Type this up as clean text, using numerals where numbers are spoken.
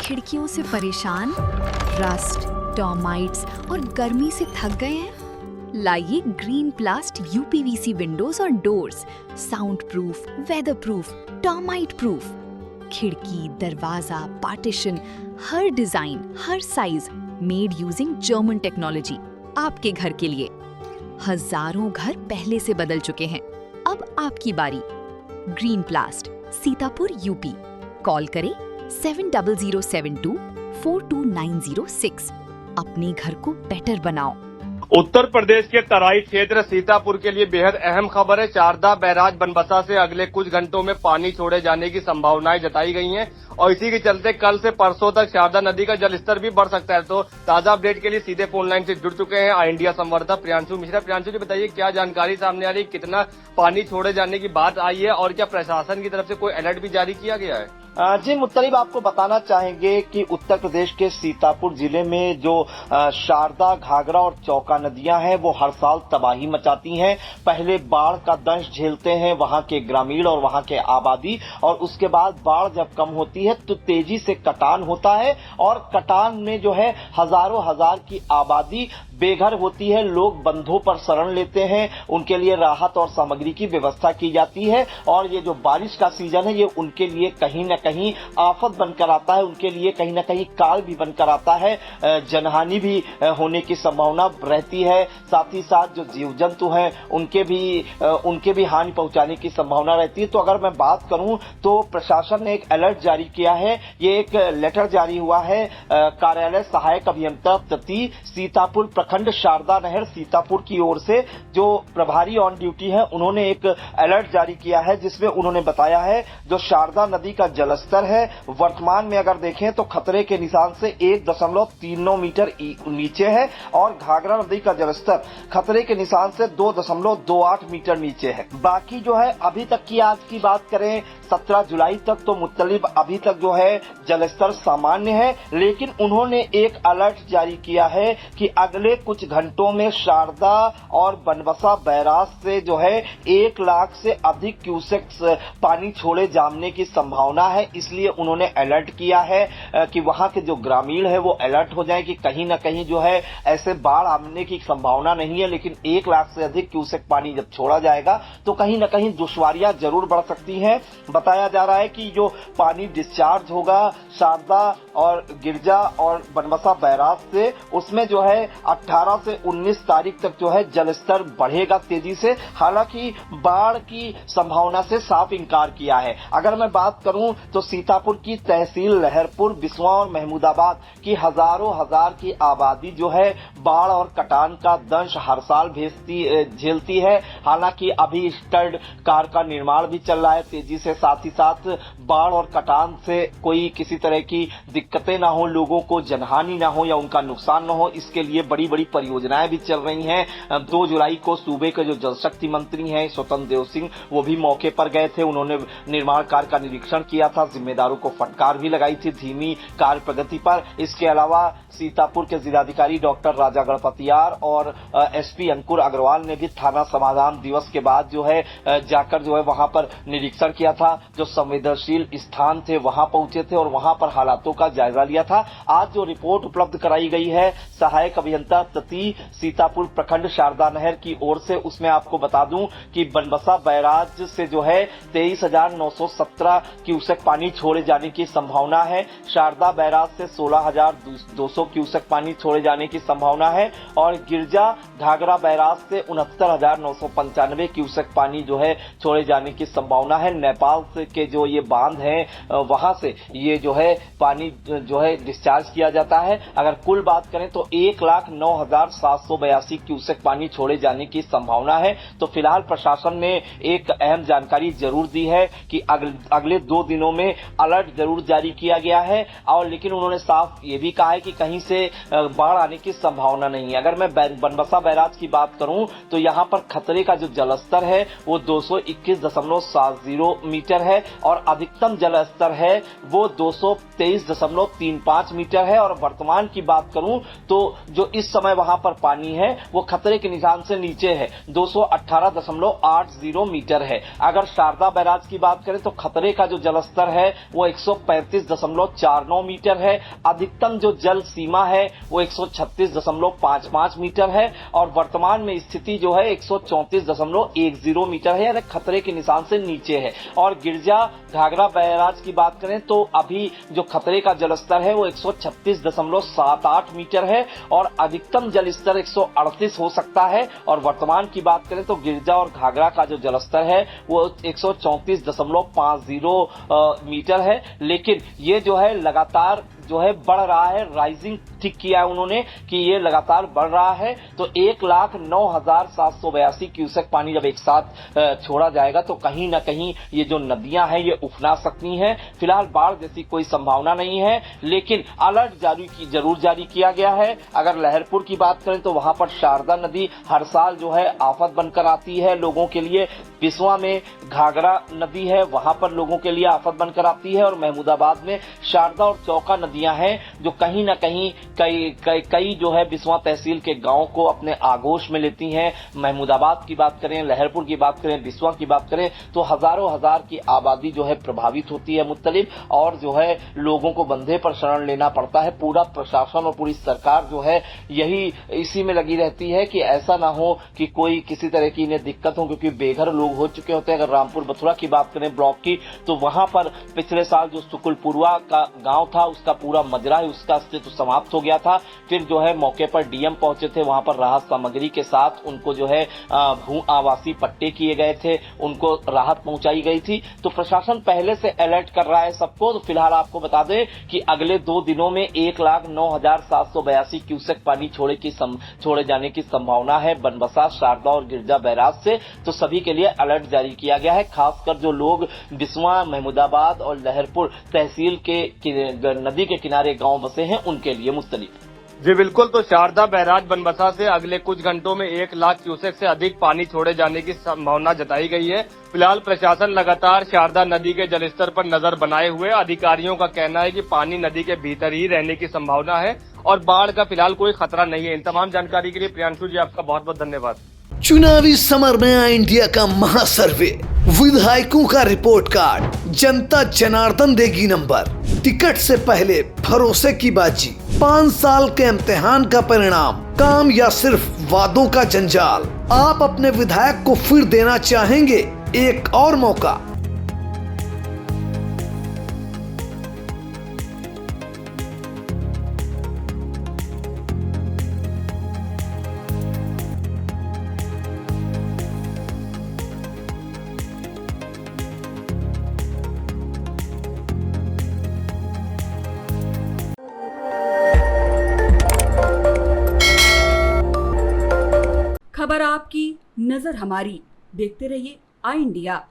खिड़कियों से परेशान, रस्ट, टर्माइट्स और गर्मी से थक गए हैं? लाइए ग्रीन प्लास्ट यूपीवीसी विंडोज और doors, sound proof, weather proof, termite proof. खिड़की, दरवाजा, पार्टीशन, हर डिजाइन, हर size, made using German technology, आपके घर के लिए। हजारों घर पहले से बदल चुके हैं, अब आपकी बारी। Green प्लास्ट, Sitapur, UP. कॉल करें 7072422906। अपने घर को बेटर बनाओ। उत्तर प्रदेश के तराई क्षेत्र सीतापुर के लिए बेहद अहम खबर है। शारदा बैराज बनबसा से अगले कुछ घंटों में पानी छोड़े जाने की संभावनाएं जताई गई हैं और इसी के चलते कल से परसों तक शारदा नदी का जलस्तर भी बढ़ सकता है। तो ताजा अपडेट के लिए सीधे फोन लाइन से जुड़ चुके हैं आई इंडिया संवाददाता प्रियांशु मिश्रा। प्रियांशु जी, बताइए क्या जानकारी सामने आ रही है, कितना पानी छोड़े जाने की बात आई है और क्या प्रशासन की तरफ से कोई अलर्ट भी जारी किया गया है? जी मुत्तलिब, आपको बताना चाहेंगे कि उत्तर प्रदेश के सीतापुर जिले में जो शारदा, घाघरा और चौका नदियां हैं वो हर साल तबाही मचाती हैं। पहले बाढ़ का दंश झेलते हैं वहां के ग्रामीण और वहां के आबादी, और उसके बाद बाढ़ जब कम होती है तो तेजी से कटान होता है और कटान में जो है हजारों हजार की आबादी बेघर होती है। लोग बंधों पर शरण लेते हैं, उनके लिए राहत और सामग्री की व्यवस्था की जाती है और ये जो बारिश का सीजन है ये उनके लिए कहीं न कहीं आफत बनकर आता है, उनके लिए कहीं न कहीं काल भी बनकर आता है। जनहानि भी होने की संभावना रहती है, साथ ही साथ जो जीव जंतु हैं उनके भी हानि पहुंचाने की संभावना रहती है। तो अगर मैं बात करूं तो प्रशासन ने एक अलर्ट जारी किया है। ये एक लेटर जारी हुआ है कार्यालय सहायक अभियंता प्रति सीतापुर प्रखंड शारदा नहर सीतापुर की ओर से। जो प्रभारी ऑन ड्यूटी है उन्होंने एक अलर्ट जारी किया है जिसमें उन्होंने बताया है जो शारदा नदी का जलस्तर है वर्तमान में अगर देखें तो खतरे के निशान से 1.39 मीटर नीचे है और घाघरा नदी का जलस्तर खतरे के निशान से 2.28 मीटर नीचे है। बाकी जो है अभी तक की आज की बात करें 17 जुलाई तक तो मुत्तलिब अभी तक जो है जलस्तर सामान्य है, लेकिन उन्होंने एक अलर्ट जारी किया है कि अगले कुछ घंटों में शारदा और बनबसा बैराज से जो है 1 लाख से अधिक क्यूसेक्स पानी छोड़े जाने की संभावना है। इसलिए उन्होंने अलर्ट किया है कि वहां के जो ग्रामीण है वो अलर्ट हो जाए कि कहीं ना कहीं जो है ऐसे बाढ़ आने की संभावना नहीं है, लेकिन 1 लाख से अधिक क्यूसेक पानी जब छोड़ा जाएगा तो कहीं ना कहीं दुश्वारियां जरूर बढ़ सकती हैं। बताया जा रहा है कि जो पानी डिस्चार्ज होगा शारदा और गिरजा और बनबसा बैराज से उसमें जो है 18 से 19 तारीख तक जो है जलस्तर बढ़ेगा तेजी से। हालांकि बाढ़ की संभावना से साफ इंकार किया है। अगर मैं बात करूं तो सीतापुर की तहसील लहरपुर, बिस्वा और महमूदाबाद की हजारों हजार की आबादी जो है बाढ़ और कटान का दंश हर साल झेलती है। हालांकि अभी स्टड कार का निर्माण भी चल रहा है तेजी से, साथ ही साथ बाढ़ और कटान से कोई किसी तरह की दिक्कतें ना हो, लोगों को जनहानि ना हो या उनका नुकसान ना हो, इसके लिए बड़ी बड़ी परियोजनाएं भी चल रही हैं। 2 जुलाई को सूबे के जो जल शक्ति मंत्री हैं स्वतंत्र देव सिंह वो भी मौके पर गए थे। उन्होंने निर्माण कार्य का निरीक्षण किया था, जिम्मेदारों को फटकार भी लगाई थी धीमी कार्य प्रगति पर। इसके अलावा सीतापुर के जिलाधिकारी डॉक्टर राजा गणपतियार और एसपी अंकुर अग्रवाल ने भी थाना समाधान दिवस के बाद जो है जाकर जो है वहां पर निरीक्षण किया था। जो संवेदनशील स्थान थे वहां पहुंचे थे और वहां पर हालातों का जायजा लिया था। आज जो रिपोर्ट उपलब्ध कराई गई है सहायक अभियंता प्रति सीतापुर प्रखंड शारदा नहर की ओर से, उसमें आपको बता दूं कि बनबसा बैराज से जो है 23,917 क्यूसेक पानी छोड़े जाने की संभावना है। शारदा बैराज से 16,200 क्यूसेक पानी छोड़े जाने की संभावना है और गिरजा घाघरा बैराज से 69,995 क्यूसेक पानी जो है छोड़े जाने की संभावना है। नेपाल से के जो ये बांध हैं वहां से ये जो है पानी जो है डिस्चार्ज किया जाता है। अगर कुल बात करें तो 1,09,782 क्यूसेक पानी छोड़े जाने की संभावना है। तो फिलहाल प्रशासन ने एक अहम जानकारी जरूर दी है कि अगले 2 दिनों में अलर्ट जरूर जारी किया गया है, और लेकिन उन्होंने साफ ये भी कहा है कि कहीं से बाढ़ आने की संभावना नहीं है। अगर मैं बनबसा बैराज की बात करूं तो यहां पर खतरे का जो जलस्तर है वो 221.70 मीटर है और अधिकतम जलस्तर है वो 223.35 मीटर है। और वर्तमान की बात करूं तो जो इस समय वहां पर पानी है वो खतरे के निशान से नीचे है, 218.80 मीटर है। अगर शारदा बैराज की बात करें तो खतरे का जो जलस्तर जलस्तर है वो 135.49 मीटर है। अधिकतम जो जल सीमा है वो 136.55 मीटर है और वर्तमान में स्थिति जो है 134.10 मीटर है, यानी खतरे के निशान से नीचे है। और गिरजा घाघरा बैराज की बात करें तो अभी जो खतरे का जलस्तर है वो 136.78 मीटर है और अधिकतम जल स्तर 138 हो सकता है। और वर्तमान की बात करें तो गिरजा और घाघरा का जो जलस्तर है वो 134.50 मीटर है। लेकिन ये जो है लगातार जो है बढ़ रहा है, राइजिंग ठीक किया है उन्होंने कि ये लगातार बढ़ रहा है। तो 1,09,782 क्यूसेक पानी जब एक साथ छोड़ा जाएगा तो कहीं ना कहीं ये जो नदियां हैं ये उफना सकती हैं। फिलहाल बाढ़ जैसी कोई संभावना नहीं है, लेकिन अलर्ट जरूर जारी किया गया है। अगर लहरपुर की बात करें तो वहां पर शारदा नदी हर साल जो है आफत बनकर आती है लोगों के लिए। बिस्वा में घाघरा नदी है, वहां पर लोगों के लिए आफत बनकर आती है। और महमूदाबाद में शारदा और चौका नदियां हैं जो कहीं ना कहीं कई जो है बिस्वा तहसील के गांव को अपने आगोश में लेती हैं। महमूदाबाद की बात करें, लहरपुर की बात करें, बिस्वा की बात करें तो हजारों हजार की आबादी जो है प्रभावित होती है मुख्तलिफ, और जो है लोगों को बंधे पर शरण लेना पड़ता है। पूरा प्रशासन और पूरी सरकार जो है यही इसी में लगी रहती है कि ऐसा ना हो कि कोई किसी तरह की इन्हें दिक्कत हो, क्योंकि बेघर लोग हो चुके होते हैं। अगर रामपुर बथुरा की बात करें ब्लॉक की तो वहां पर पिछले साल जो सुकुलपुरवा का गांव था उसका पूरा मजरा है, उसका अस्तित्व समाप्त हो गया था। फिर जो है मौके पर डीएम पहुंचे थे, वहां पर राहत सामग्री के साथ उनको जो है भू आवासीय पट्टे किए गए थे, उनको राहत पहुंचाई गई थी। तो प्रशासन पहले से अलर्ट कर रहा है सबको। तो फिलहाल आपको बता दें कि अगले 2 दिनों में 1,09,782 क्यूसेक पानी छोड़े जाने की संभावना है बनबसा, शारदा और गिरजा बैराज से। तो सभी के लिए अलर्ट जारी किया गया है, खासकर जो लोग बिस्वा, महमूदाबाद और लहरपुर तहसील के नदी के किनारे गांव बसे हैं उनके लिए मुख्तलिफ। जी बिल्कुल, तो शारदा बैराज बनबसा से अगले कुछ घंटों में 1 लाख क्यूसेक से अधिक पानी छोड़े जाने की संभावना जताई गई है। फिलहाल प्रशासन लगातार शारदा नदी के जलस्तर पर नजर बनाए हुए। अधिकारियों का कहना है कि पानी नदी के भीतर ही रहने की संभावना है और बाढ़ का फिलहाल कोई खतरा नहीं है। इन तमाम जानकारी के लिए प्रियांशु जी आपका बहुत बहुत धन्यवाद। चुनावी समर में आया इंडिया का महासर्वे, विधायकों का रिपोर्ट कार्ड, जनता जनार्दन देगी नंबर, टिकट से पहले भरोसे की बाजी, 5 साल के इम्तिहान का परिणाम, काम या सिर्फ वादों का जंजाल। आप अपने विधायक को फिर देना चाहेंगे एक और मौका? खबर आपकी, नजर हमारी। देखते रहिए आई इंडिया।